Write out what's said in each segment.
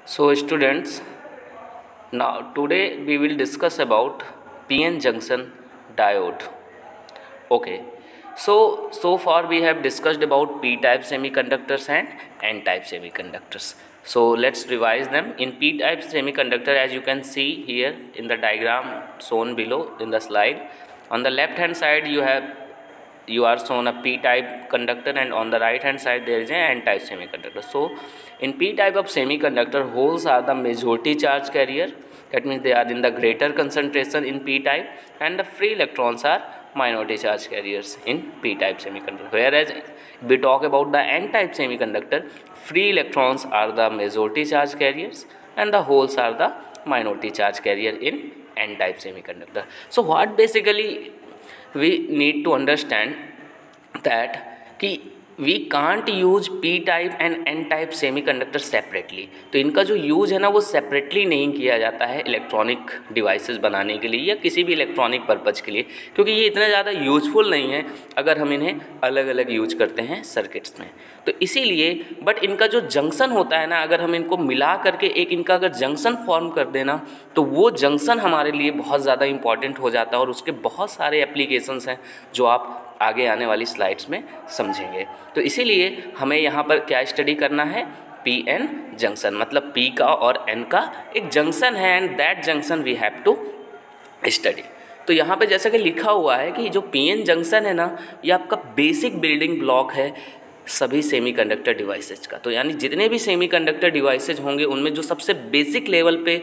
So students, now today we will discuss about PN junction diode. Okay. So far we have discussed about P-type semiconductors and N-type semiconductors. So let's revise them. In P-type semiconductor, as you can see here in the diagram shown below in the slide, on the left hand side you are shown a p-type conductor, and on the right hand side there is an n-type semiconductor. So in p-type of semiconductor, holes are the majority charge carrier, that means they are in the greater concentration in p-type, and the free electrons are minority charge carriers in p-type semiconductor. Whereas if we talk about the n-type semiconductor, free electrons are the majority charge carriers and the holes are the minority charge carrier in n-type semiconductor. So what basically we need to understand that कि we can't use p type and n type semiconductor separately. तो इनका जो use है ना वो separately नहीं किया जाता है इलेक्ट्रॉनिक डिवाइसेस बनाने के लिए या किसी भी इलेक्ट्रॉनिक पर्पज़ के लिए, क्योंकि ये इतना ज़्यादा यूज़फुल नहीं है अगर हम इन्हें अलग अलग यूज करते हैं सर्किट्स में. तो इसीलिए बट इनका जो जंक्शन होता है ना, अगर हम इनको मिला करके एक इनका अगर जंक्शन फॉर्म कर देना तो वो जंक्शन हमारे लिए बहुत ज़्यादा इंपॉर्टेंट हो जाता है और उसके बहुत सारे एप्लीकेशंस हैं जो आप आगे आने वाली स्लाइड्स में समझेंगे. तो इसीलिए हमें यहाँ पर क्या स्टडी करना है, पी एन जंक्शन, मतलब पी का और एन का एक जंक्शन है and that junction we have to study. तो यहाँ पे जैसा कि लिखा हुआ है कि जो पी एन जंक्शन है ना, ये आपका बेसिक बिल्डिंग ब्लॉक है सभी सेमीकंडक्टर डिवाइसेज का. तो यानी जितने भी सेमीकंडक्टर डिवाइसेज होंगे उनमें जो सबसे बेसिक लेवल पे,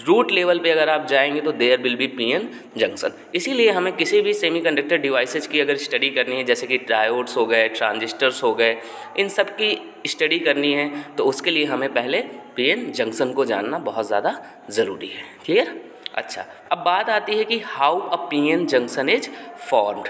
रूट लेवल पे अगर आप जाएंगे तो there will be P N junction. इसीलिए हमें किसी भी सेमीकंडक्टर डिवाइसेज की अगर स्टडी करनी है, जैसे कि डायोड्स हो गए, ट्रांजिस्टर्स हो गए, इन सब की स्टडी करनी है तो उसके लिए हमें पहले पीएन जंक्शन को जानना बहुत ज़्यादा ज़रूरी है. क्लियर? अच्छा, अब बात आती है कि how a PN junction is formed.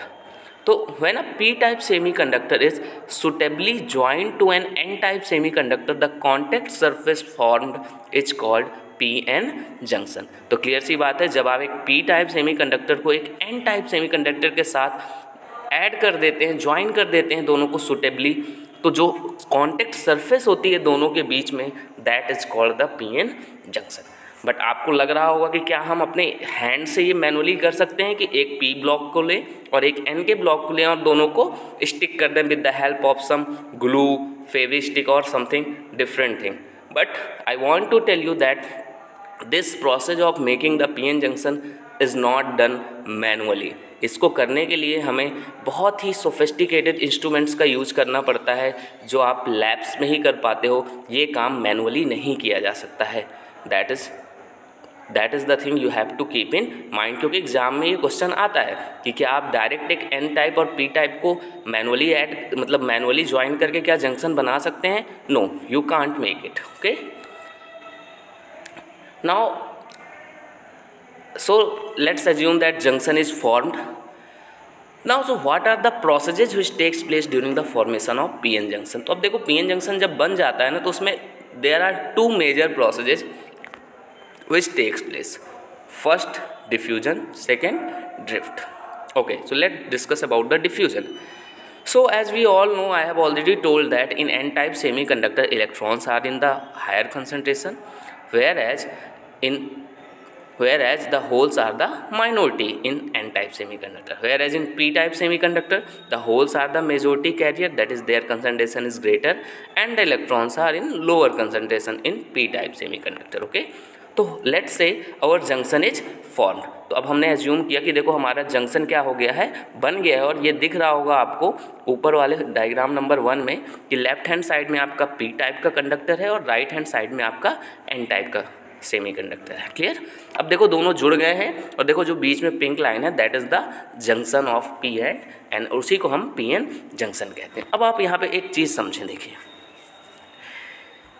तो when a p-type semiconductor is suitably joined to an n-type semiconductor, the contact surface formed is called pn junction. तो क्लियर सी बात है, जब आप एक p-type सेमीकंडक्टर को एक n-type सेमीकंडक्टर के साथ ऐड कर देते हैं, ज्वाइन कर देते हैं दोनों को सुटेबली, तो जो कॉन्टेक्ट सरफेस होती है दोनों के बीच में, that is called the PN junction. But आपको लग रहा होगा कि क्या हम अपने हैंड से ये मैनुअली कर सकते हैं कि एक पी ब्लॉक को लें और एक एन के ब्लॉक को लें और दोनों को स्टिक कर दें with the help of some glue, Fevistick और something different thing. But I want to tell you that this process of making the PN junction is not done manually. इसको करने के लिए हमें बहुत ही सोफिस्टिकेटेड इंस्ट्रूमेंट्स का यूज़ करना पड़ता है जो आप लैब्स में ही कर पाते हो. ये काम मैनुअली नहीं किया जा सकता है. That is the thing you have to keep in mind, क्योंकि एग्जाम में ये क्वेश्चन आता है कि क्या आप डायरेक्ट एक एन टाइप और पी टाइप को मैनुअली ऐड, मतलब मैनुअली ज्वाइन करके क्या जंक्शन बना सकते हैं? No, you can't make it. Okay, now so let's assume that junction is formed. Now so what are the processes which takes place during the formation of pn junction? तो अब देखो pn junction जब बन जाता है ना तो उसमें there are two major processes which takes place. First diffusion, second drift. Okay, so let's discuss about the diffusion. So as we all know, I have already told that in n-type semiconductor electrons are in the higher concentration, whereas the holes are the minority in n-type semiconductor. Whereas in p-type semiconductor the holes are the majority carrier, that is their concentration is greater, and the electrons are in lower concentration in p-type semiconductor. Okay, तो let's say our junction is formed. तो अब हमने assume किया कि देखो हमारा junction क्या हो गया है, बन गया है. और ये दिख रहा होगा आपको ऊपर वाले डायग्राम नंबर 1 में कि लेफ्ट हैंड साइड में आपका पी टाइप का कंडक्टर है और राइट हैंड साइड में आपका एन टाइप का सेमीकंडक्टर है. क्लियर? अब देखो दोनों जुड़ गए हैं और देखो जो बीच में पिंक लाइन है that is the junction of P and N, उसी को हम पी एन जंक्शन कहते हैं. अब आप यहाँ पे एक चीज़ समझें, देखिए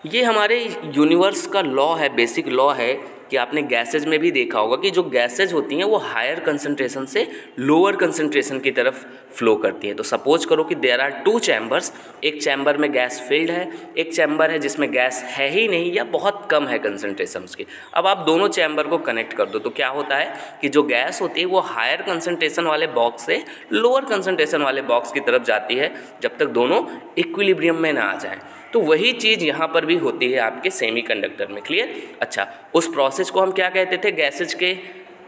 ये हमारे यूनिवर्स का लॉ है, बेसिक लॉ है कि आपने गैसेज में भी देखा होगा कि जो गैसेज होती हैं वो हायर कंसंट्रेशन से लोअर कंसंट्रेशन की तरफ फ्लो करती हैं. तो सपोज करो कि देयर आर 2 चैम्बर्स, एक चैम्बर में गैस फिल्ड है, एक चैम्बर है जिसमें गैस है ही नहीं या बहुत कम है कंसंट्रेशन उसकी. अब आप दोनों चैम्बर को कनेक्ट कर दो तो क्या होता है कि जो गैस होती है वो हायर कंसंट्रेशन वाले बॉक्स से लोअर कंसंट्रेशन वाले बॉक्स की तरफ जाती है जब तक दोनों इक्विलिब्रियम में ना आ जाएँ. तो वही चीज़ यहाँ पर भी होती है आपके सेमीकंडक्टर में। क्लियर? अच्छा, उस प्रोसेस को हम क्या कहते थे? गैसेज के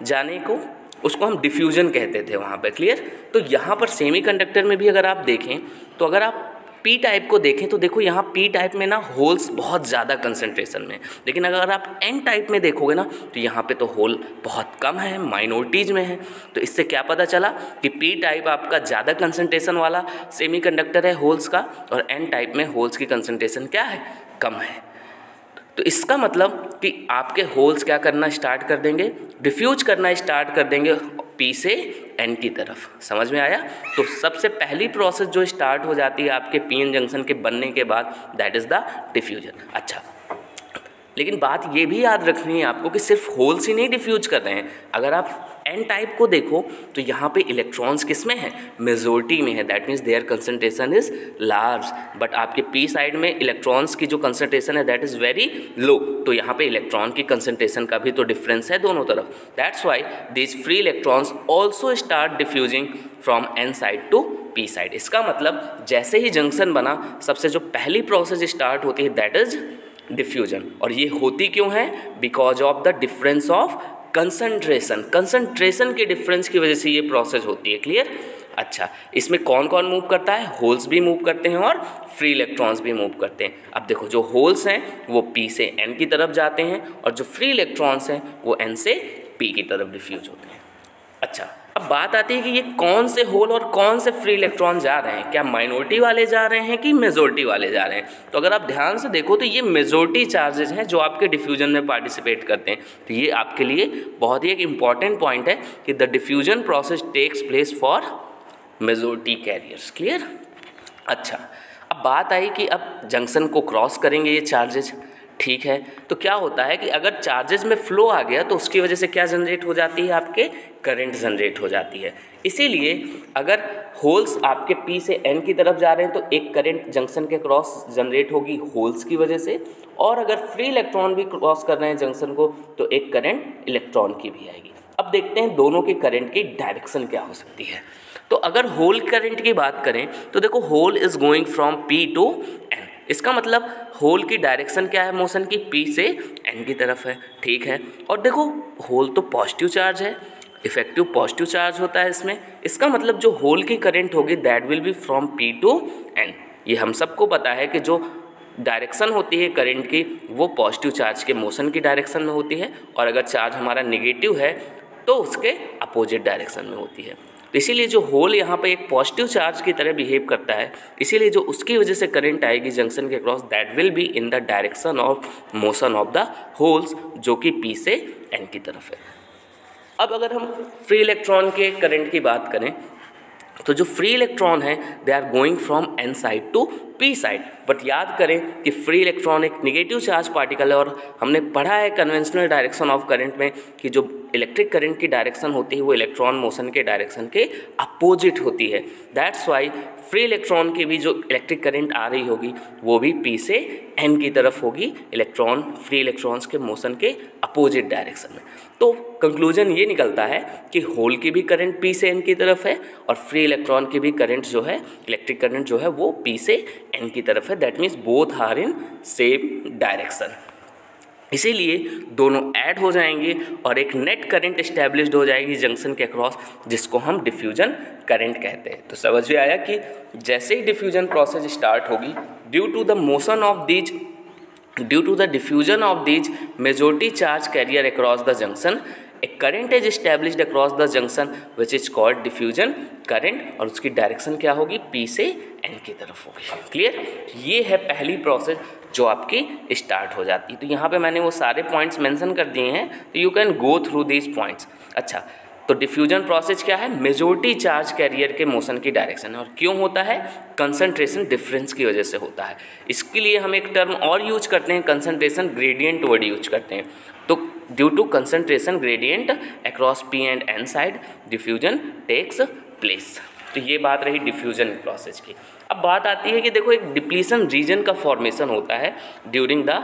जाने को, उसको हम डिफ्यूजन कहते थे वहाँ पे। क्लियर? तो यहाँ पर सेमीकंडक्टर में भी अगर आप देखें तो अगर आप पी टाइप को देखें तो देखो यहाँ पी टाइप में ना होल्स बहुत ज़्यादा कंसंट्रेशन में, लेकिन अगर आप एन टाइप में देखोगे ना तो यहाँ पे तो होल बहुत कम है, माइनॉरिटीज़ में है। तो इससे क्या पता चला कि पी टाइप आपका ज़्यादा कंसंट्रेशन वाला सेमीकंडक्टर है होल्स का, और एन टाइप में होल्स की कंसंट्रेशन क्या है? कम है। तो इसका मतलब कि आपके होल्स क्या करना स्टार्ट कर देंगे? डिफ्यूज करना स्टार्ट कर देंगे पी से एन की तरफ। समझ में आया? तो सबसे पहली प्रोसेस जो स्टार्ट हो जाती है आपके पी एन जंक्शन के बनने के बाद, दैट इज़ द डिफ्यूजन। अच्छा, लेकिन बात ये भी याद रखनी है आपको कि सिर्फ होल्स ही नहीं डिफ्यूज कर रहे हैं। अगर आप एन टाइप को देखो तो यहाँ पे इलेक्ट्रॉन्स किस में है? मेजॉरिटी में है, that means there concentration is large. But आपके पी साइड में इलेक्ट्रॉन्स की जो कंसंट्रेशन है दैट इज़ वेरी लो, तो यहाँ पे इलेक्ट्रॉन की कंसंट्रेशन का भी तो डिफरेंस है दोनों तरफ। That's why these free electrons also start diffusing from N side to P side. इसका मतलब जैसे ही जंक्शन बना, सबसे जो पहली प्रोसेस स्टार्ट होती है दैट इज डिफ्यूजन। और ये होती क्यों है? Because of the difference of concentration के डिफरेंस की वजह से ये प्रोसेस होती है। क्लियर? अच्छा, इसमें कौन कौन मूव करता है? होल्स भी मूव करते हैं और फ्री इलेक्ट्रॉन्स भी मूव करते हैं। अब देखो, जो होल्स हैं वो पी से एन की तरफ जाते हैं और जो फ्री इलेक्ट्रॉन्स हैं वो एन से पी की तरफ डिफ्यूज होते हैं। अच्छा, अब बात आती है कि ये कौन से होल और कौन से फ्री इलेक्ट्रॉन जा रहे हैं? क्या माइनॉरिटी वाले जा रहे हैं कि मेजॉरिटी वाले जा रहे हैं? तो अगर आप ध्यान से देखो तो ये मेजॉरिटी चार्जेस हैं जो आपके डिफ्यूजन में पार्टिसिपेट करते हैं। तो ये आपके लिए बहुत ही एक इम्पॉर्टेंट पॉइंट है कि the diffusion process takes place for majority carriers. Clear? अच्छा, अब बात आई कि अब जंक्शन को क्रॉस करेंगे ये चार्जेस। ठीक है, तो क्या होता है कि अगर चार्जेस में फ्लो आ गया तो उसकी वजह से क्या जनरेट हो जाती है? आपके करंट जनरेट हो जाती है। इसीलिए अगर होल्स आपके पी से एन की तरफ जा रहे हैं तो एक करंट जंक्शन के क्रॉस जनरेट होगी होल्स की वजह से, और अगर फ्री इलेक्ट्रॉन भी क्रॉस कर रहे हैं जंक्शन को तो एक करंट इलेक्ट्रॉन की भी आएगी। अब देखते हैं दोनों के करंट की डायरेक्शन क्या हो सकती है। तो अगर होल करंट की बात करें तो देखो, hole is going from P to N. इसका मतलब होल की डायरेक्शन क्या है मोशन की? पी से एन की तरफ है। ठीक है, और देखो होल तो पॉजिटिव चार्ज है, इफेक्टिव पॉजिटिव चार्ज होता है इसमें। इसका मतलब जो होल की करंट होगी that will be from P to N. ये हम सबको पता है कि जो डायरेक्शन होती है करंट की वो पॉजिटिव चार्ज के मोशन की डायरेक्शन में होती है, और अगर चार्ज हमारा नेगेटिव है तो उसके अपोजिट डायरेक्शन में होती है। तो इसीलिए जो होल यहाँ पे एक पॉजिटिव चार्ज की तरह बिहेव करता है, इसीलिए जो उसकी वजह से करंट आएगी जंक्शन के cross that will be in the direction of motion of the holes, जो कि पी से एन की तरफ है। अब अगर हम फ्री इलेक्ट्रॉन के करंट की बात करें तो जो फ्री इलेक्ट्रॉन है they are going from N side to P side. But याद करें कि फ्री इलेक्ट्रॉन एक निगेटिव चार्ज पार्टिकल है, और हमने पढ़ा है कन्वेंशनल डायरेक्शन ऑफ करंट में कि जो इलेक्ट्रिक करंट की डायरेक्शन होती है वो इलेक्ट्रॉन मोशन के डायरेक्शन के अपोजिट होती है। दैट्स वाई फ्री इलेक्ट्रॉन की भी जो इलेक्ट्रिक करंट आ रही होगी वो भी पी से एन की तरफ होगी, इलेक्ट्रॉन फ्री इलेक्ट्रॉन्स के मोशन के अपोजिट डायरेक्शन में। तो कंक्लूजन ये निकलता है कि होल की भी करंट पी से एन की तरफ है और फ्री इलेक्ट्रॉन की भी करंट जो है, इलेक्ट्रिक करंट जो है वो पी से एन की तरफ है। That means both are in same direction. इसीलिए दोनों ऐड हो जाएंगे और एक नेट करंट इस्टेब्लिश्ड हो जाएगी जंक्शन के अक्रॉस, जिसको हम डिफ्यूजन करंट कहते हैं। तो समझ में आया कि जैसे ही डिफ्यूजन प्रोसेस स्टार्ट होगी, due to the diffusion of these majority charge carrier across the junction, a current is established across the junction which is called diffusion current, और उसकी डायरेक्शन क्या होगी? पी से एन की तरफ होगी। क्लियर? ये है पहली प्रोसेस जो आपकी स्टार्ट हो जाती है। तो यहाँ पे मैंने वो सारे पॉइंट्स मेंशन कर दिए हैं, तो you can go through these points. अच्छा, तो डिफ्यूजन प्रोसेस क्या है? मेजॉरिटी चार्ज कैरियर के मोशन की डायरेक्शन है, और क्यों होता है? कंसंट्रेशन डिफरेंस की वजह से होता है। इसके लिए हम एक टर्म और यूज करते हैं, कंसंट्रेशन ग्रेडियंट वर्ड यूज करते हैं। तो due to concentration gradient across P and N side diffusion takes place. तो ये बात रही डिफ्यूजन प्रोसेस की। अब बात आती है कि देखो, एक डिप्लीशन रीजन का फॉर्मेशन होता है ड्यूरिंग द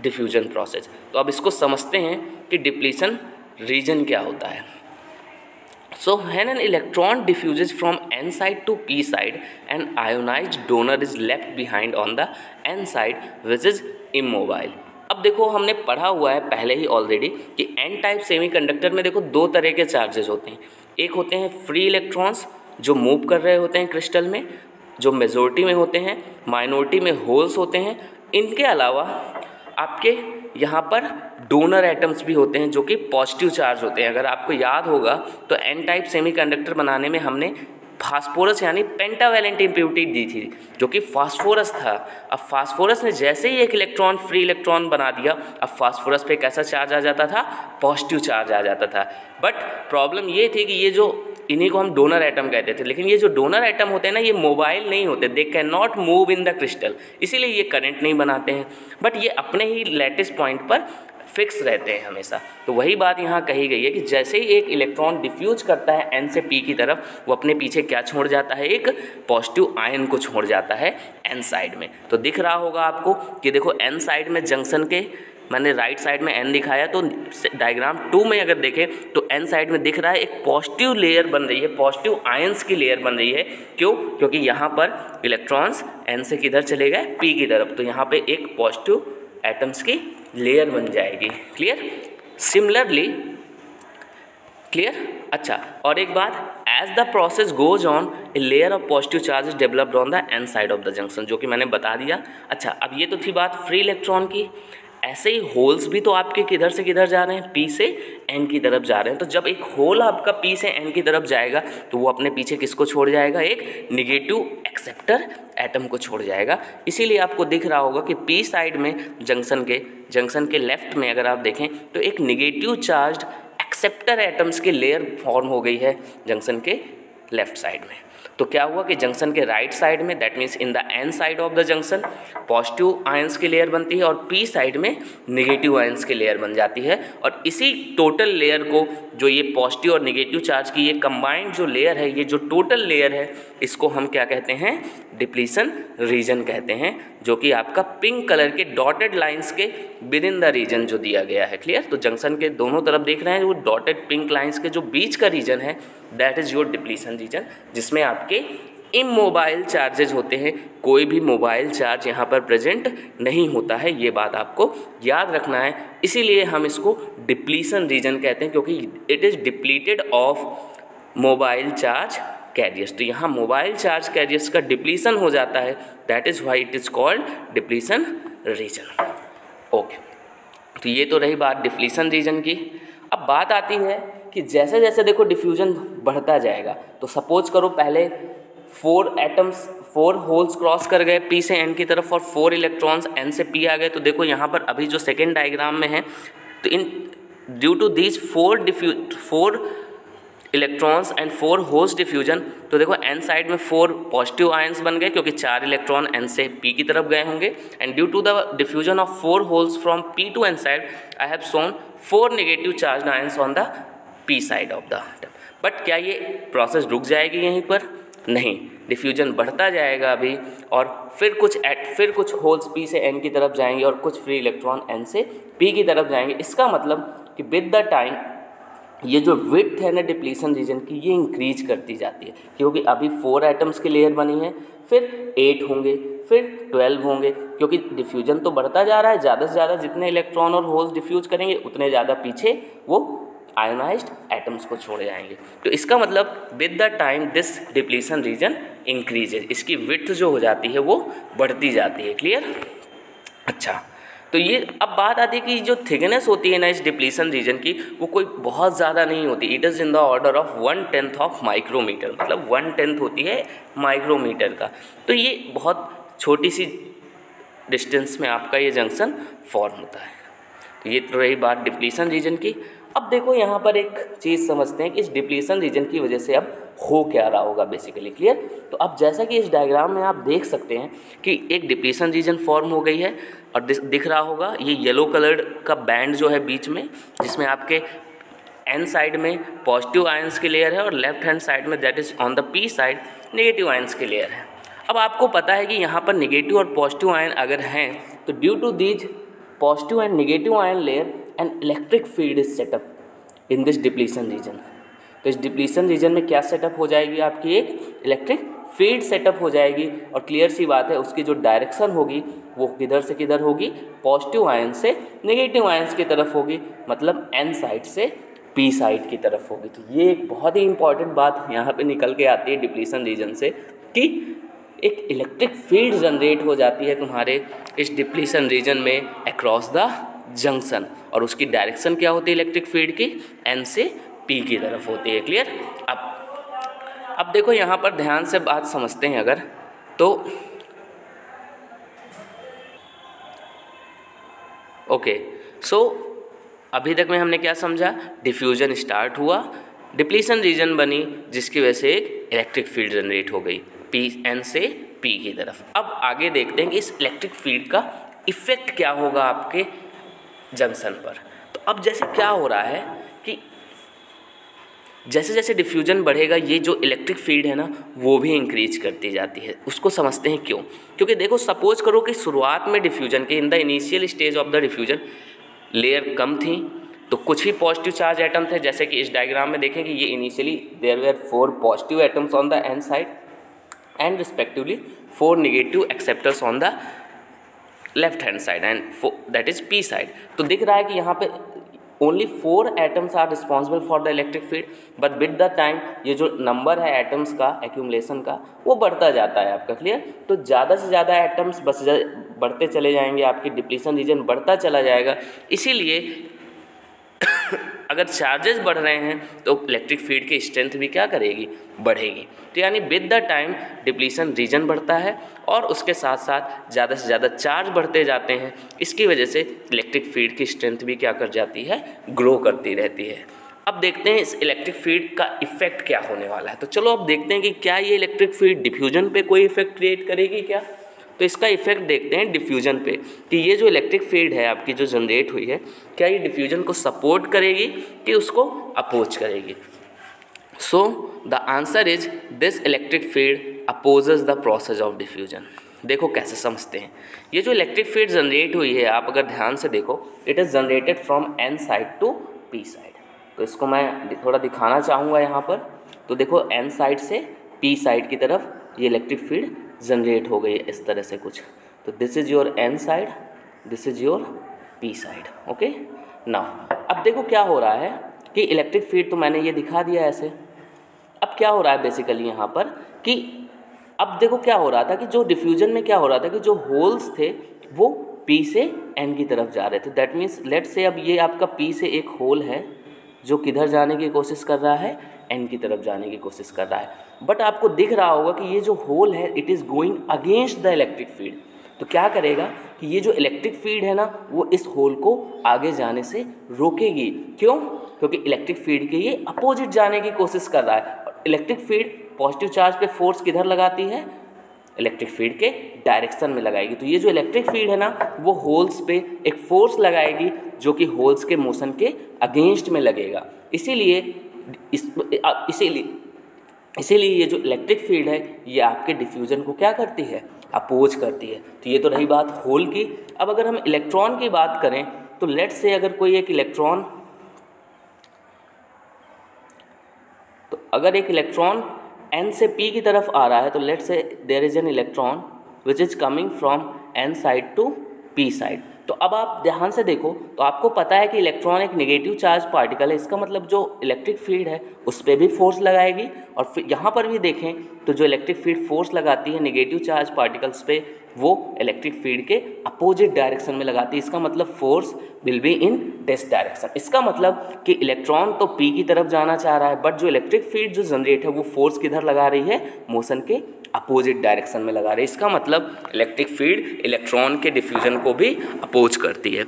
डिफ्यूजन प्रोसेस। तो अब इसको समझते हैं कि डिप्लीशन रीजन क्या होता है। So when an electron diffuses from n side to p side, an ionized donor is left behind on the n side which is immobile. अब देखो हमने पढ़ा हुआ है पहले ही ऑलरेडी कि n टाइप सेमीकंडक्टर में देखो दो तरह के चार्जेस होते हैं। एक होते हैं फ्री इलेक्ट्रॉन्स जो मूव कर रहे होते हैं क्रिस्टल में, जो मेजॉरिटी में होते हैं, माइनॉरिटी में होल्स होते हैं। इनके अलावा आपके यहाँ पर डोनर एटम्स भी होते हैं जो कि पॉजिटिव चार्ज होते हैं। अगर आपको याद होगा तो एन टाइप सेमीकंडक्टर बनाने में हमने फास्फोरस यानी पेंटावैलेंट इम्प्योरिटी दी थी जो कि फास्फोरस था। अब फास्फोरस ने जैसे ही एक इलेक्ट्रॉन फ्री इलेक्ट्रॉन बना दिया, अब फास्फोरस पे कैसा चार्ज आ जाता था, पॉजिटिव चार्ज आ जाता था। बट प्रॉब्लम ये थी कि ये जो इन्हीं को हम डोनर एटम कहते थे, लेकिन ये जो डोनर एटम होते हैं ना, ये मोबाइल नहीं होते, they can not move in the crystal, इसीलिए ये करंट नहीं बनाते हैं। बट ये अपने ही लैटिस पॉइंट पर फिक्स रहते हैं हमेशा। तो वही बात यहाँ कही गई है कि जैसे ही एक इलेक्ट्रॉन डिफ्यूज करता है एन से पी की तरफ, वो अपने पीछे क्या छोड़ जाता है, एक पॉजिटिव आयन को छोड़ जाता है एन साइड में। तो दिख रहा होगा आपको कि देखो एन साइड में जंक्शन के, मैंने राइट साइड में एन दिखाया, तो डायग्राम 2 में अगर देखें तो एन साइड में दिख रहा है एक पॉजिटिव लेयर बन रही है, पॉजिटिव आयंस की लेयर बन रही है। क्यों? क्योंकि यहाँ पर इलेक्ट्रॉन्स एन से किधर चले गए, पी की तरफ, तो यहाँ पे एक पॉजिटिव एटम्स की लेयर बन जाएगी। क्लियर? Similarly, clear? अच्छा, और एक बात, as the process goes on a layer of positive charge is developed on the N side of the junction, जो कि मैंने बता दिया। अच्छा, अब ये तो थी बात फ्री इलेक्ट्रॉन की। ऐसे ही होल्स भी तो आपके किधर से किधर जा रहे हैं, पी से एन की तरफ जा रहे हैं। तो जब एक होल आपका पी से एन की तरफ जाएगा तो वो अपने पीछे किसको छोड़ जाएगा, एक निगेटिव एक्सेप्टर एटम को छोड़ जाएगा। इसीलिए आपको दिख रहा होगा कि पी साइड में जंक्शन के लेफ्ट में अगर आप देखें तो एक निगेटिव चार्ज एक्सेप्टर एटम्स की लेयर फॉर्म हो गई है जंक्शन के लेफ्ट साइड में। तो क्या हुआ कि जंक्शन के राइट साइड में, that means in the N side of the junction, positive ions की लेयर बनती है और पी साइड में नेगेटिव आयंस की लेयर बन जाती है। और इसी टोटल लेयर को, जो ये पॉजिटिव और नेगेटिव चार्ज की ये कंबाइंड जो लेयर है, ये जो टोटल लेयर है, इसको हम क्या कहते हैं, डिप्लीशन रीजन कहते हैं, जो कि आपका पिंक कलर के डॉटेड लाइंस के विद इन द रीजन जो दिया गया है। क्लियर? तो जंक्शन के दोनों तरफ देख रहे हैं वो डॉटेड पिंक लाइंस के जो बीच का रीजन है, that is your depletion region, जिसमें आपके इमोबाइल चार्जेज होते हैं। कोई भी मोबाइल चार्ज यहाँ पर प्रेजेंट नहीं होता है, ये बात आपको याद रखना है। इसीलिए हम इसको डिप्लीशन रीजन कहते हैं, क्योंकि it is depleted of mobile charge carriers. तो यहाँ मोबाइल चार्ज कैरियर्स का डिप्लीशन हो जाता है, that is why it is called depletion region. Okay, तो ये तो रही बात डिप्लीशन रीजन की। अब बात आती है कि जैसे जैसे देखो डिफ्यूजन बढ़ता जाएगा, तो सपोज करो पहले 4 होल्स क्रॉस कर गए पी से एन की तरफ और 4 इलेक्ट्रॉन्स एन से पी आ गए। तो देखो यहाँ पर अभी जो सेकेंड डायग्राम में है, तो in due to these 4 electrons and 4 holes diffusion, तो देखो एन साइड में 4 पॉजिटिव आयंस बन गए क्योंकि 4 इलेक्ट्रॉन एन से पी की तरफ गए होंगे। And due to the diffusion of 4 holes from P to N side, I have shown 4 negative charge ions on the P side of the atom. But क्या ये प्रोसेस रुक जाएगी यहीं पर? नहीं, डिफ्यूजन बढ़ता जाएगा अभी, और फिर कुछ होल्स पी से एन की तरफ जाएंगे और कुछ फ्री इलेक्ट्रॉन एन से पी की तरफ जाएंगे। इसका मतलब कि विद द टाइम ये जो विड्थ है ना डिप्लीशन रीजन की, ये इंक्रीज करती जाती है, क्योंकि अभी 4 एटम्स की लेयर बनी है, फिर 8 होंगे, फिर 12 होंगे, क्योंकि डिफ्यूजन तो बढ़ता जा रहा है। ज़्यादा से ज़्यादा जितने इलेक्ट्रॉन और होल्स डिफ्यूज करेंगे उतने ज़्यादा पीछे वो आयोनाइज्ड एटम्स को छोड़ जाएंगे। तो इसका मतलब with the time this depletion reason increases, इसकी विड्थ जो हो जाती है वो बढ़ती जाती है। क्लियर? अच्छा, तो ये अब बात आती है कि जो थिकनेस होती है ना इस डिप्लीशन रीजन की, वो कोई बहुत ज़्यादा नहीं होती। It is in the order of 1/10 of micrometer, मतलब 1/10 होती है माइक्रोमीटर का। तो ये बहुत छोटी सी डिस्टेंस में आपका ये जंक्शन फॉर्म होता है। तो ये तो रही बात डिप्लीशन रीजन की। अब देखो यहाँ पर एक चीज़ समझते हैं कि इस डिप्लीशन रीजन की वजह से अब हो क्या रहा होगा बेसिकली। क्लियर? तो अब जैसा कि इस डायग्राम में आप देख सकते हैं कि एक डिप्लीशन रीजन फॉर्म हो गई है, और दिख रहा होगा ये येलो कलर का बैंड जो है बीच में, जिसमें आपके एन साइड में पॉजिटिव आयंस की लेयर है और लेफ्ट हैंड साइड में, that is on the P side, negative ions की लेयर है। अब आपको पता है कि यहाँ पर नेगेटिव और पॉजिटिव आयन अगर हैं, तो due to these positive and negative ion layer an electric field is set up in this depletion region. तो इस डिप्लीशन रीजन में क्या सेटअप हो जाएगी, आपकी एक इलेक्ट्रिक फील्ड सेटअप हो जाएगी। और क्लियर सी बात है, उसकी जो डायरेक्शन होगी वो किधर से किधर होगी, पॉजिटिव आयन से नेगेटिव आयंस की तरफ होगी, मतलब एन साइड से पी साइड की तरफ होगी। तो ये एक बहुत ही इंपॉर्टेंट बात यहाँ पे निकल के आती है डिप्लीशन रीजन से, कि एक इलेक्ट्रिक फील्ड जनरेट हो जाती है तुम्हारे इस डिप्लीशन रीजन में अक्रॉस द जंक्शन, और उसकी डायरेक्शन क्या होती है इलेक्ट्रिक फील्ड की, एन से पी की तरफ होती है। क्लियर। अब देखो यहाँ पर ध्यान से बात समझते हैं अगर, तो ओके सो अभी तक में हमने क्या समझा, डिफ्यूजन स्टार्ट हुआ, डिप्लीशन रीजन बनी, जिसकी वजह से एक इलेक्ट्रिक फील्ड जनरेट हो गई पी एन से पी की तरफ। अब आगे देखते हैं कि इस इलेक्ट्रिक फील्ड का इफेक्ट क्या होगा आपके जंक्शन पर। तो अब जैसे क्या हो रहा है कि जैसे जैसे डिफ्यूजन बढ़ेगा, ये जो इलेक्ट्रिक फील्ड है ना वो भी इंक्रीज करती जाती है। उसको समझते हैं क्यों। क्योंकि देखो सपोज करो कि शुरुआत में डिफ्यूजन के in the initial stage of the diffusion layer कम थी, तो कुछ ही पॉजिटिव चार्ज एटम थे, जैसे कि इस डायग्राम में देखें कि ये initially there were 4 positive atoms on the N side and respectively 4 negative acceptors on the left hand side and that is P side. तो दिख रहा है कि यहाँ पे only 4 atoms are responsible for the electric field, but with the time ये जो number है एटम्स का एक्यूमुलेशन का वो बढ़ता जाता है आपका। क्लियर। तो ज़्यादा से ज़्यादा एटम्स बढ़ते चले जाएंगे, आपकी डिप्लीशन रीजन बढ़ता चला जाएगा। इसीलिए अगर चार्जेस बढ़ रहे हैं तो इलेक्ट्रिक फील्ड की स्ट्रेंथ भी क्या करेगी, बढ़ेगी। तो यानी with the time depletion region बढ़ता है और उसके साथ साथ ज़्यादा से ज़्यादा चार्ज बढ़ते जाते हैं। इसकी वजह से इलेक्ट्रिक फील्ड की स्ट्रेंथ भी क्या कर जाती है, ग्रो करती रहती है। अब देखते हैं इस इलेक्ट्रिक फील्ड का इफेक्ट क्या होने वाला है। तो चलो अब देखते हैं कि क्या ये इलेक्ट्रिक फील्ड डिफ्यूजन पे कोई इफेक्ट क्रिएट करेगी क्या। तो इसका इफेक्ट देखते हैं डिफ्यूजन पे, कि ये जो इलेक्ट्रिक फील्ड है आपकी जो जनरेट हुई है, क्या ये डिफ्यूजन को सपोर्ट करेगी कि उसको अपोज करेगी। सो the answer is this electric field opposes the process of diffusion. देखो कैसे समझते हैं। ये जो इलेक्ट्रिक फील्ड जनरेट हुई है, आप अगर ध्यान से देखो, it is generated from N side to P side. तो इसको मैं थोड़ा दिखाना चाहूँगा यहाँ पर। तो देखो एन साइड से पी साइड की तरफ ये इलेक्ट्रिक फील्ड जनरेट हो गई है इस तरह से कुछ। तो this is your N side, this is your P side. Okay now अब देखो क्या हो रहा है कि इलेक्ट्रिक फील्ड तो मैंने ये दिखा दिया ऐसे। अब क्या हो रहा है बेसिकली यहाँ पर कि अब देखो क्या हो रहा था कि जो डिफ्यूजन में क्या हो रहा था कि जो होल्स थे वो पी से एन की तरफ जा रहे थे। दैट मीन्स लेट से अब ये आपका पी से एक होल है जो किधर जाने की कोशिश कर रहा है, एन की तरफ जाने की कोशिश कर रहा है। बट आपको दिख रहा होगा कि ये जो होल है it is going against the electric field. तो क्या करेगा कि ये जो इलेक्ट्रिक फील्ड है ना वो इस होल को आगे जाने से रोकेगी। क्यों? क्योंकि इलेक्ट्रिक फील्ड के ये अपोजिट जाने की कोशिश कर रहा है। और इलेक्ट्रिक फील्ड पॉजिटिव चार्ज पे फोर्स किधर लगाती है, इलेक्ट्रिक फील्ड के डायरेक्शन में लगाएगी। तो ये जो इलेक्ट्रिक फील्ड है ना वो होल्स पे एक फोर्स लगाएगी जो कि होल्स के मोशन के अगेंस्ट में लगेगा। इसीलिए ये जो इलेक्ट्रिक फील्ड है ये आपके डिफ्यूजन को क्या करती है, अपोज करती है। तो ये तो रही बात होल की। अब अगर हम इलेक्ट्रॉन की बात करें तो लेट्स से अगर कोई एक इलेक्ट्रॉन, तो अगर एक इलेक्ट्रॉन एन से पी की तरफ आ रहा है तो let's say there is an electron which is coming from N side to P side. तो अब आप ध्यान से देखो तो आपको पता है कि इलेक्ट्रॉन एक नेगेटिव चार्ज पार्टिकल है। इसका मतलब जो इलेक्ट्रिक फील्ड है उस पर भी फोर्स लगाएगी। और फिर यहाँ पर भी देखें तो जो इलेक्ट्रिक फील्ड फोर्स लगाती है नेगेटिव चार्ज पार्टिकल्स पे वो इलेक्ट्रिक फील्ड के अपोजिट डायरेक्शन में लगाती है। इसका मतलब force will be in this direction. इसका मतलब कि इलेक्ट्रॉन तो पी की तरफ जाना चाह रहा है बट जो इलेक्ट्रिक फील्ड जो जनरेट है वो फोर्स किधर लगा रही है, मोशन के अपोजिट डायरेक्शन में लगा रही है। इसका मतलब इलेक्ट्रिक फील्ड इलेक्ट्रॉन के डिफ्यूजन को भी अपोज करती है।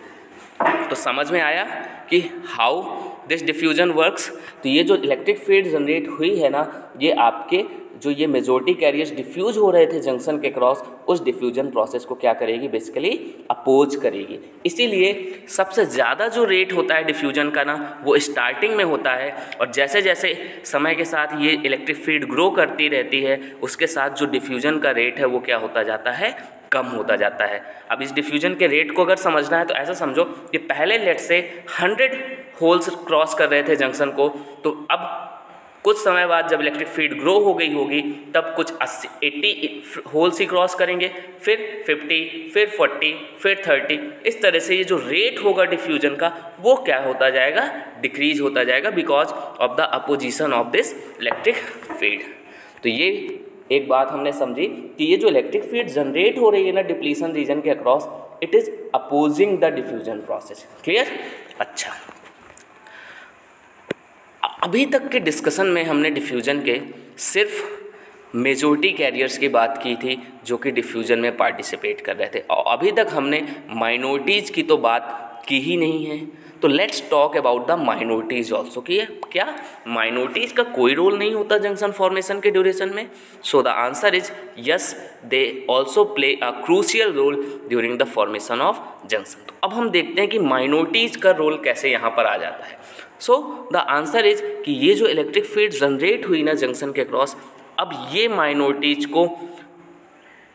तो समझ में आया कि हाउ दिस डिफ्यूजन वर्क्स। तो ये जो इलेक्ट्रिक फील्ड जनरेट हुई है ना ये आपके जो ये मेजॉरिटी कैरियर्स डिफ्यूज हो रहे थे जंक्शन के क्रॉस, उस डिफ्यूजन प्रोसेस को क्या करेगी, बेसिकली अपोज करेगी। इसीलिए सबसे ज़्यादा जो रेट होता है डिफ्यूजन का ना वो स्टार्टिंग में होता है और जैसे जैसे समय के साथ ये इलेक्ट्रिक फील्ड ग्रो करती रहती है उसके साथ जो डिफ्यूजन का रेट है वो क्या होता जाता है, कम होता जाता है। अब इस डिफ्यूजन के रेट को अगर समझना है तो ऐसा समझो कि पहले लेट से 100 होल्स क्रॉस कर रहे थे जंक्शन को, तो अब कुछ समय बाद जब इलेक्ट्रिक फील्ड ग्रो हो गई होगी तब कुछ 80 होल्स ही क्रॉस करेंगे, फिर 50, फिर 40, फिर 30, इस तरह से ये जो रेट होगा डिफ्यूजन का वो क्या होता जाएगा, डिक्रीज होता जाएगा because of the opposition of this electric field. तो ये एक बात हमने समझी कि ये जो इलेक्ट्रिक फील्ड जनरेट हो रही है ना डिप्लीशन रीजन के across, it is opposing the diffusion process. Clear? अच्छा, अभी तक के डिस्कशन में हमने डिफ्यूजन के सिर्फ मेजॉरिटी कैरियर्स की बात की थी जो कि डिफ्यूजन में पार्टिसिपेट कर रहे थे, और अभी तक हमने माइनॉरिटीज़ की तो बात की ही नहीं है। तो let's talk about the minorities also कि क्या माइनॉरिटीज़ का कोई रोल नहीं होता जंक्शन फॉर्मेशन के ड्यूरेशन में? So the answer is yes, they also play a crucial role during the formation of junction. तो अब हम देखते हैं कि माइनॉरिटीज़ का रोल कैसे यहाँ पर आ जाता है। सो द आंसर इज कि ये जो इलेक्ट्रिक फील्ड जनरेट हुई ना जंक्शन के क्रॉस, अब ये माइनॉरिटीज़ को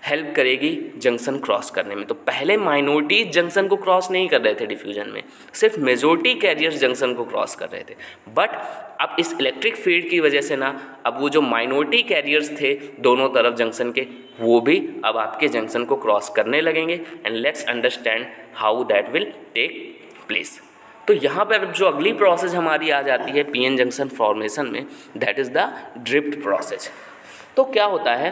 हेल्प करेगी जंक्शन क्रॉस करने में। तो पहले माइनॉरिटीज जंक्शन को क्रॉस नहीं कर रहे थे डिफ्यूजन में, सिर्फ मेजॉरिटी कैरियर्स जंक्शन को क्रॉस कर रहे थे। बट अब इस इलेक्ट्रिक फील्ड की वजह से ना अब वो जो माइनॉरिटी कैरियर्स थे दोनों तरफ जंक्शन के, वो भी अब आपके जंक्शन को क्रॉस करने लगेंगे। And let's understand how that will take place. तो यहाँ पर जो अगली प्रोसेस हमारी आ जाती है पीएन जंक्शन फॉर्मेशन में, that is the drift process. तो क्या होता है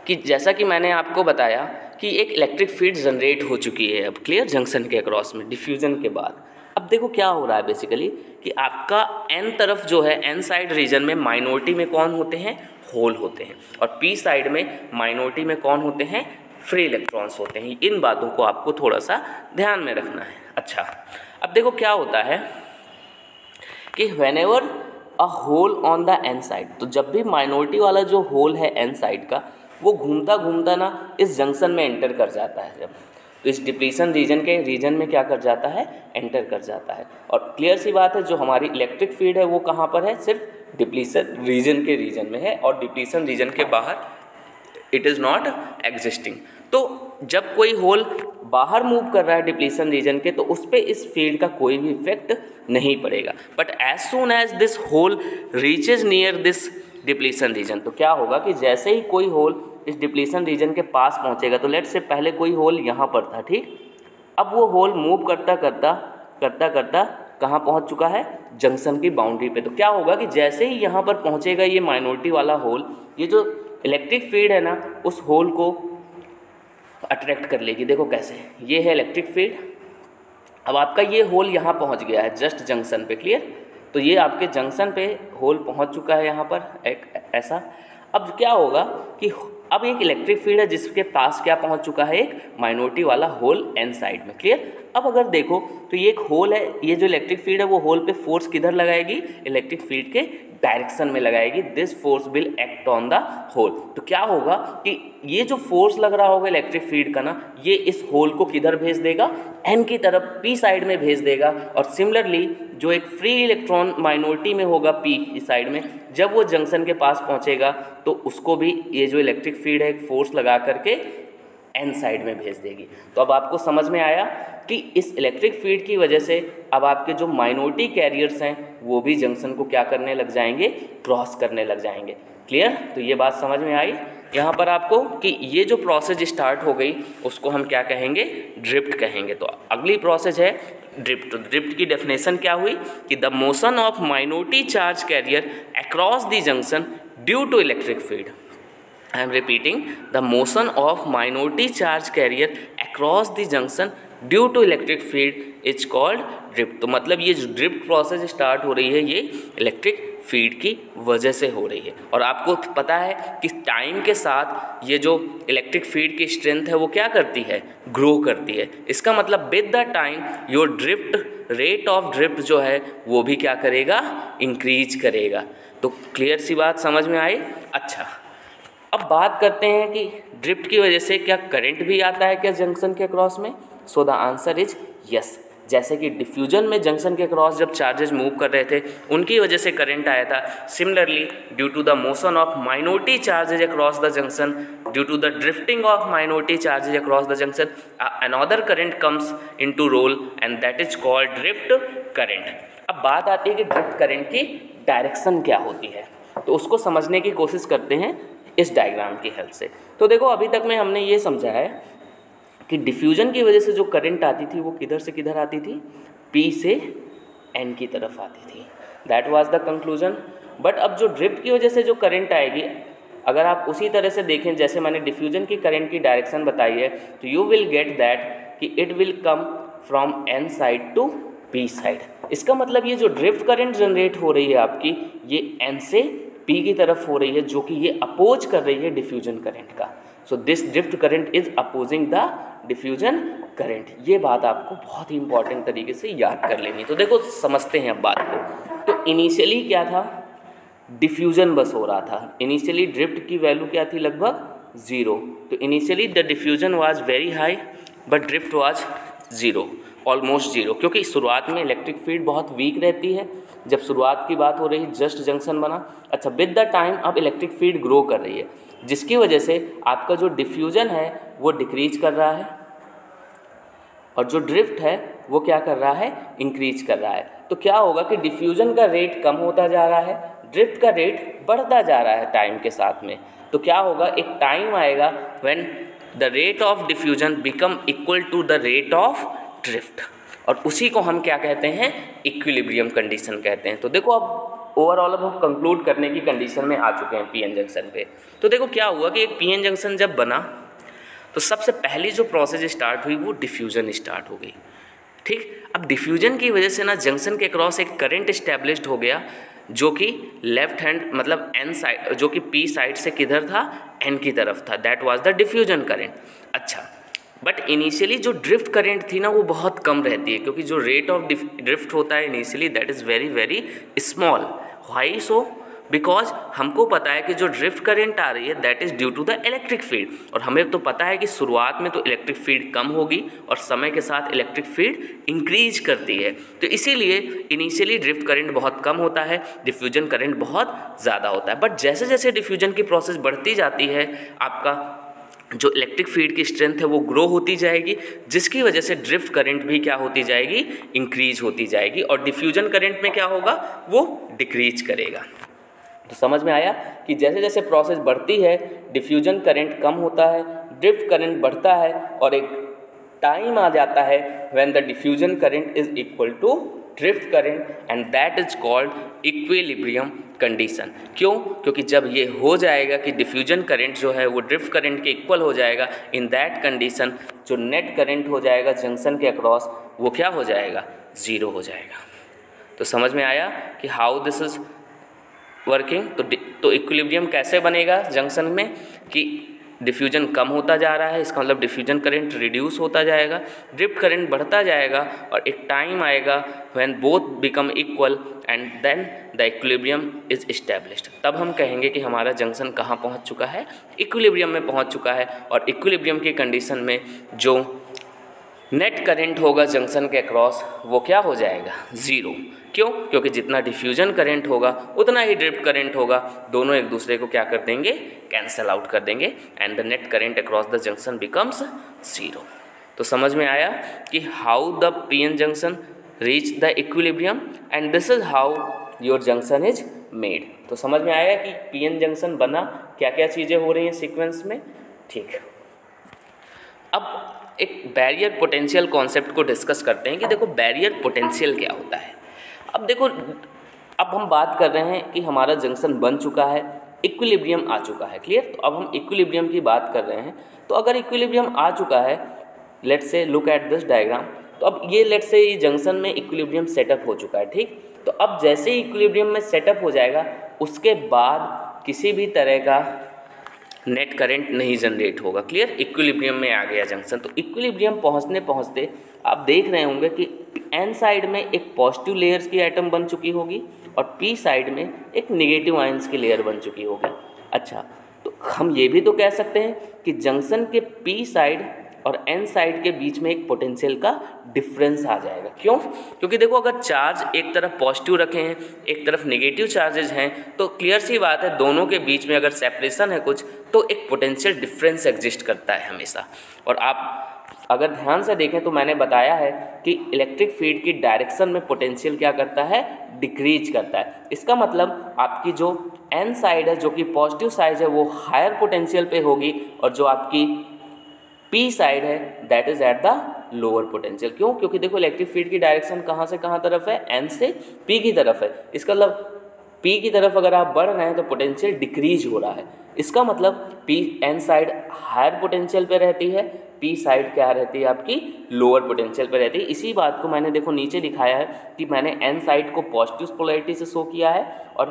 कि जैसा कि मैंने आपको बताया कि एक इलेक्ट्रिक फील्ड जनरेट हो चुकी है अब क्लियर जंक्शन के अक्रॉस में डिफ्यूजन के बाद। अब देखो क्या हो रहा है बेसिकली कि आपका एन तरफ जो है, एन साइड रीजन में माइनॉरिटी में कौन होते हैं, होल होते हैं, और पी साइड में माइनॉरिटी में कौन होते हैं, फ्री इलेक्ट्रॉन्स होते हैं। इन बातों को आपको थोड़ा सा ध्यान में रखना है। अच्छा, अब देखो क्या होता है कि whenever a hole on the N side, तो जब भी माइनॉरिटी वाला जो होल है एन साइड का, वो घूमता घूमता ना इस जंक्शन में एंटर कर जाता है, जब तो इस डिप्लीशन रीजन में क्या कर जाता है, एंटर कर जाता है। और क्लियर सी बात है, जो हमारी इलेक्ट्रिक फील्ड है वो कहाँ पर है, सिर्फ डिप्लीशन रीजन में है, और डिप्लीशन रीजन के बाहर इट इज़ नॉट एग्जिस्टिंग। तो जब कोई होल बाहर मूव कर रहा है डिप्लीशन रीजन के, तो उस पर इस फील्ड का कोई भी इफेक्ट नहीं पड़ेगा। But as soon as this hole reaches near this depletion region, तो क्या होगा कि जैसे ही कोई होल इस डिप्लीशन रीजन के पास पहुंचेगा, तो लेट्स से पहले कोई होल यहाँ पर था, ठीक, अब वो होल मूव करता करता कहाँ पहुँच चुका है, जंक्शन की बाउंड्री पे। तो क्या होगा कि जैसे ही यहाँ पर पहुँचेगा ये माइनॉरिटी वाला होल, ये जो इलेक्ट्रिक फील्ड है ना उस होल को अट्रैक्ट कर लेगी। देखो कैसे, ये है इलेक्ट्रिक फील्ड, अब आपका ये होल यहाँ पहुँच गया है जस्ट जंक्शन पे, क्लियर। तो ये आपके जंक्शन पे होल पहुँच चुका है यहाँ पर एक ऐसा। अब क्या होगा कि अब एक इलेक्ट्रिक फील्ड है जिसके पास क्या पहुँच चुका है, एक माइनॉरिटी वाला होल एन साइड में, क्लियर। अब अगर देखो तो ये एक होल है, ये जो इलेक्ट्रिक फील्ड है वो होल पे फोर्स किधर लगाएगी, इलेक्ट्रिक फील्ड के डायरेक्शन में लगाएगी। This force will act on the hole. तो क्या होगा कि ये जो फोर्स लग रहा होगा इलेक्ट्रिक फील्ड का ना, ये इस होल को किधर भेज देगा, एन की तरफ, पी साइड में भेज देगा। और सिमिलरली जो एक फ्री इलेक्ट्रॉन माइनॉरिटी में होगा पी इस साइड में, जब वो जंक्शन के पास पहुंचेगा तो उसको भी ये जो इलेक्ट्रिक फील्ड है एक फोर्स लगा करके एन साइड में भेज देगी। तो अब आपको समझ में आया कि इस इलेक्ट्रिक फील्ड की वजह से अब आपके जो माइनॉरिटी कैरियर्स हैं वो भी जंक्शन को क्या करने लग जाएंगे, क्रॉस करने लग जाएंगे, क्लियर। तो ये बात समझ में आई यहाँ पर आपको कि ये जो प्रोसेस स्टार्ट हो गई उसको हम क्या कहेंगे, ड्रिफ्ट कहेंगे। तो अगली प्रोसेस है ड्रिफ्ट। तो ड्रिफ्ट की डेफिनेशन क्या हुई कि the motion of minority charge carrier across the junction due to electric field. I am repeating, the motion of minority charge carrier across the junction due to electric field is called drift। तो मतलब ये जो drift process start हो रही है ये electric field की वजह से हो रही है। और आपको पता है कि टाइम के साथ ये जो इलेक्ट्रिक फील्ड की स्ट्रेंथ है वो क्या करती है, ग्रो करती है। इसका मतलब with the time your drift rate of drift जो है वो भी क्या करेगा, इंक्रीज करेगा। तो क्लियर सी बात समझ में आई। अच्छा, अब बात करते हैं कि ड्रिफ्ट की वजह से क्या करंट भी आता है क्या जंक्शन के क्रॉस में। So the answer is yes. जैसे कि डिफ्यूजन में जंक्शन के क्रॉस जब चार्जेस मूव कर रहे थे उनकी वजह से करंट आया था, similarly due to the motion of minority charges across the junction, due to the drifting of minority charges across the junction, another current comes into role and that is called drift current. अब बात आती है कि drift current की direction क्या होती है, तो उसको समझने की कोशिश करते हैं इस डायग्राम की हेल्प से। तो देखो अभी तक में हमने ये समझा है कि डिफ्यूजन की वजह से जो करंट आती थी वो किधर से किधर आती थी, P से N की तरफ आती थी। That was the conclusion. But अब जो ड्रिफ्ट की वजह से जो करंट आएगी, अगर आप उसी तरह से देखें जैसे मैंने डिफ्यूजन की करंट की डायरेक्शन बताई है, तो यू विल गेट दैट कि it will come from N side to P side. इसका मतलब ये जो ड्रिफ्ट करंट जनरेट हो रही है आपकी, ये N से P की तरफ हो रही है, जो कि ये अपोज कर रही है डिफ्यूजन करंट का। So this drift current is opposing the diffusion current. ये बात आपको बहुत ही इंपॉर्टेंट तरीके से याद कर लेनी। तो देखो समझते हैं अब बात को। तो इनिशियली क्या था, डिफ्यूजन बस हो रहा था। इनिशियली ड्रिफ्ट की वैल्यू क्या थी, लगभग 0। तो initially the diffusion was very high but drift was 0, almost 0, क्योंकि शुरुआत में इलेक्ट्रिक फील्ड बहुत वीक रहती है। जब शुरुआत की बात हो रही है, जस्ट जंक्शन बना, अच्छा विद द टाइम अब इलेक्ट्रिक फील्ड ग्रो कर रही है, जिसकी वजह से आपका जो डिफ्यूजन है वो डिक्रीज कर रहा है और जो ड्रिफ्ट है वो क्या कर रहा है, इंक्रीज कर रहा है। तो क्या होगा कि डिफ्यूजन का रेट कम होता जा रहा है, ड्रिफ्ट का रेट बढ़ता जा रहा है टाइम के साथ में। तो क्या होगा, एक टाइम आएगा when the rate of diffusion become equal to the rate of drift, और उसी को हम क्या कहते हैं, इक्विलिब्रियम कंडीशन कहते हैं। तो देखो अब ओवरऑल अब हम कंक्लूड करने की कंडीशन में आ चुके हैं पीएन जंक्शन पे। तो देखो क्या हुआ कि एक पीएन जंक्शन जब बना तो सबसे पहली जो प्रोसेस स्टार्ट हुई वो डिफ्यूजन स्टार्ट हो गई। ठीक, अब डिफ्यूजन की वजह से ना जंक्शन के क्रॉस एक करंट इस्टेब्लिश्ड हो गया, जो कि लेफ्ट हैंड मतलब एन साइड, जो कि पी साइड से किधर था, एन की तरफ था। That was the diffusion current. अच्छा, बट इनिशियली जो ड्रिफ्ट करंट थी ना वो बहुत कम रहती है, क्योंकि जो रेट ऑफ ड्रिफ्ट होता है initially that is very very small. Why so, because हमको पता है कि जो ड्रिफ्ट करंट आ रही है that is due to the electric field, और हमें तो पता है कि शुरुआत में तो इलेक्ट्रिक फील्ड कम होगी और समय के साथ इलेक्ट्रिक फील्ड इंक्रीज करती है। तो इसीलिए इनिशियली ड्रिफ्ट करंट बहुत कम होता है, डिफ्यूजन करंट बहुत ज़्यादा होता है। बट जैसे जैसे डिफ्यूजन की प्रोसेस बढ़ती जाती है, आपका जो इलेक्ट्रिक फील्ड की स्ट्रेंथ है वो ग्रो होती जाएगी, जिसकी वजह से ड्रिफ्ट करंट भी क्या होती जाएगी, इंक्रीज होती जाएगी, और डिफ्यूजन करंट में क्या होगा, वो डिक्रीज करेगा। तो समझ में आया कि जैसे जैसे प्रोसेस बढ़ती है डिफ्यूजन करंट कम होता है, ड्रिफ्ट करंट बढ़ता है, और एक टाइम आ जाता है when the diffusion current is equal to drift current, and that is called equilibrium condition. क्यों, क्योंकि जब ये हो जाएगा कि डिफ्यूजन करंट जो है वो ड्रिफ्ट करंट के इक्वल हो जाएगा, इन दैट कंडीशन जो नेट करंट हो जाएगा जंक्शन के अक्रॉस वो क्या हो जाएगा, 0 हो जाएगा। तो समझ में आया कि हाउ दिस इज वर्किंग। तो इक्विलिब्रियम कैसे बनेगा जंक्शन में, कि डिफ्यूजन कम होता जा रहा है, इसका मतलब डिफ्यूजन करंट रिड्यूस होता जाएगा, ड्रिफ्ट करंट बढ़ता जाएगा, और एक टाइम आएगा when both become equal and then the equilibrium is established. तब हम कहेंगे कि हमारा जंक्शन कहाँ पहुँच चुका है, इक्विलिब्रियम में पहुँच चुका है। और इक्विलिब्रियम की कंडीशन में जो नेट करंट होगा जंक्शन के अक्रॉस वो क्या हो जाएगा, 0। क्यों, क्योंकि जितना डिफ्यूजन करंट होगा उतना ही ड्रिफ्ट करंट होगा, दोनों एक दूसरे को क्या कर देंगे, कैंसल आउट कर देंगे, and the net current across the junction becomes 0। तो समझ में आया कि how the PN junction reach the equilibrium, and this is how your junction is made. तो समझ में आया कि पीएन जंक्शन बना, क्या क्या चीज़ें हो रही हैं सीक्वेंस में। ठीक, अब एक बैरियर पोटेंशियल कॉन्सेप्ट को डिस्कस करते हैं कि देखो बैरियर पोटेंशियल क्या होता है। अब देखो, अब हम बात कर रहे हैं कि हमारा जंक्शन बन चुका है, इक्विलिब्रियम आ चुका है, क्लियर। तो अब हम इक्विलिब्रियम की बात कर रहे हैं। तो अगर इक्विलिब्रियम आ चुका है, let's say look at this diagram, तो अब ये लेट्स से ये जंक्शन में इक्विलिब्रियम सेटअप हो चुका है, ठीक। तो अब जैसे ही इक्विलिब्रियम में सेटअप हो जाएगा, उसके बाद किसी भी तरह का नेट करंट नहीं जनरेट होगा, क्लियर। इक्विलिब्रियम में आ गया जंक्शन। तो इक्विलिब्रियम पहुंचने पहुंचते आप देख रहे होंगे कि एन साइड में एक पॉजिटिव लेयर्स की एटम बन चुकी होगी और पी साइड में एक नेगेटिव आयंस की लेयर बन चुकी होगी। अच्छा, तो हम ये भी तो कह सकते हैं कि जंक्शन के पी साइड और एन साइड के बीच में एक पोटेंशियल का डिफरेंस आ जाएगा। क्यों, क्योंकि देखो अगर चार्ज एक तरफ पॉजिटिव रखे हैं, एक तरफ नेगेटिव चार्जेज हैं, तो क्लियर सी बात है दोनों के बीच में अगर सेपरेशन है कुछ, तो एक पोटेंशियल डिफरेंस एग्जिस्ट करता है हमेशा। और आप अगर ध्यान से देखें तो मैंने बताया है कि इलेक्ट्रिक फील्ड की डायरेक्शन में पोटेंशियल क्या करता है, डिक्रीज करता है। इसका मतलब आपकी जो एन साइड है, जो कि पॉजिटिव साइड है, वो हायर पोटेंशियल पे होगी, और जो आपकी पी साइड है that is at the lower potential. क्यों? क्योंकि देखो इलेक्ट्रिक फील्ड की डायरेक्शन कहाँ से कहाँ तरफ है, एन से पी की तरफ है। इसका मतलब पी की तरफ अगर आप बढ़ रहे हैं तो पोटेंशियल डिक्रीज हो रहा है। इसका मतलब P N side higher potential पे रहती है, पी साइड क्या रहती है आपकी, लोअर पोटेंशियल पे रहती है। इसी बात को मैंने देखो नीचे दिखाया है कि मैंने एन साइड को पॉजिटिव पोलैरिटी से शो किया है और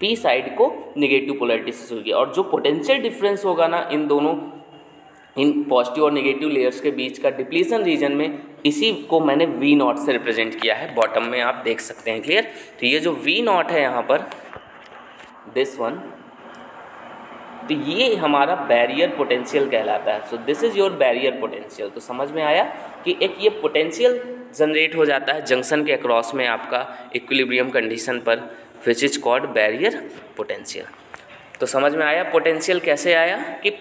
पी साइड को नेगेटिव पोलैरिटी से शो किया, और जो पोटेंशियल डिफरेंस होगा ना इन दोनों, इन पॉजिटिव और नेगेटिव लेयर्स के बीच का डिप्लीशन रीजन में, इसी को मैंने वी नॉट से रिप्रेजेंट किया है। बॉटम में आप देख सकते हैं, क्लियर। तो ये जो वी नॉट है यहाँ पर, दिस वन, तो ये हमारा बैरियर पोटेंशियल कहलाता है। So this is your barrier potential. तो समझ में आया कि एक ये पोटेंशियल जनरेट हो जाता है जंक्शन के अक्रॉस में आपका इक्विलिब्रियम कंडीशन पर, which is called barrier potential. तो समझ में आया पोटेंशियल कैसे आया कि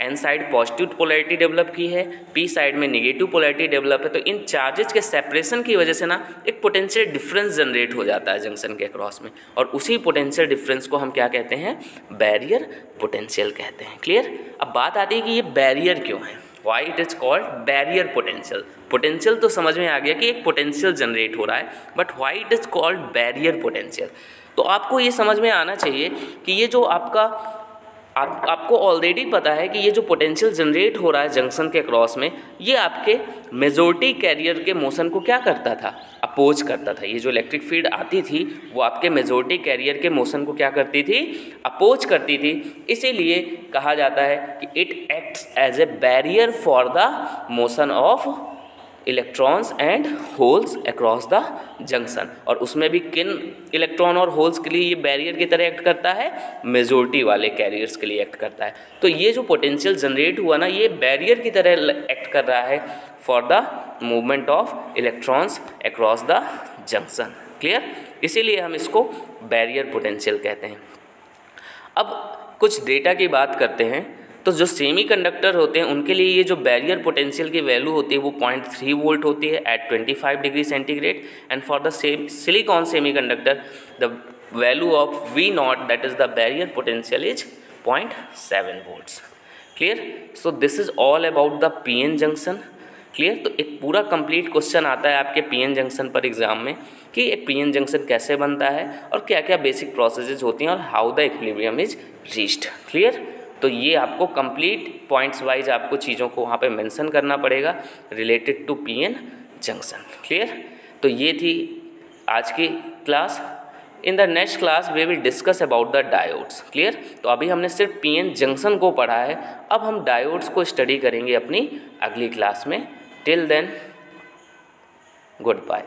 N side positive polarity develop की है, पी साइड में नेगेटिव पोलैरिटी डेवलप है, तो इन चार्जेस के सेपरेशन की वजह से ना एक पोटेंशियल डिफरेंस जनरेट हो जाता है जंक्शन के अक्रॉस में, और उसी पोटेंशियल डिफरेंस को हम क्या कहते हैं, बैरियर पोटेंशियल कहते हैं। क्लियर। अब बात आती है कि ये बैरियर क्यों है, why it is called barrier potential. Potential तो समझ में आ गया कि एक पोटेंशियल जनरेट हो रहा है, but why it is called barrier potential. तो आपको ये समझ में आना चाहिए कि ये जो आपका आपको ऑलरेडी पता है कि ये जो पोटेंशियल जनरेट हो रहा है जंक्शन के क्रॉस में, ये आपके मेजॉरिटी कैरियर के मोशन को क्या करता था, अपोज करता था। ये जो इलेक्ट्रिक फील्ड आती थी वो आपके मेजॉरिटी कैरियर के मोशन को क्या करती थी, अपोज करती थी। इसीलिए कहा जाता है कि it acts as a barrier for the motion of electrons and holes across the junction. और उसमें भी किन इलेक्ट्रॉन और होल्स के लिए ये बैरियर की तरह एक्ट करता है, मेजॉरिटी वाले कैरियर्स के लिए एक्ट करता है। तो ये जो पोटेंशियल जनरेट हुआ ना, ये बैरियर की तरह एक्ट कर रहा है for the movement of electrons across the junction. Clear. इसीलिए हम इसको बैरियर पोटेंशियल कहते हैं। अब कुछ डेटा की बात करते हैं। तो जो सेमीकंडक्टर होते हैं उनके लिए ये जो बैरियर पोटेंशियल की वैल्यू होती है वो 0.3 वोल्ट होती है at 25 degree centigrade, and for the silicon semiconductor the value of V naught that is the barrier potential is 0.7 volts. Clear. So this is all about the PN junction. Clear. तो एक पूरा complete question आता है आपके PN junction पर exam में कि एक पीएन जंक्शन कैसे बनता है और क्या क्या बेसिक प्रोसेसेस होती हैं और how the equilibrium is reached. Clear. तो ये आपको कंप्लीट पॉइंट्स वाइज आपको चीज़ों को वहाँ पे मेंशन करना पड़ेगा related to PN junction. Clear. तो ये थी आज की class. In the next class we will discuss about the diodes. Clear. तो अभी हमने सिर्फ पीएन जंक्शन को पढ़ा है, अब हम डायोड्स को स्टडी करेंगे अपनी अगली क्लास में। Till then good bye.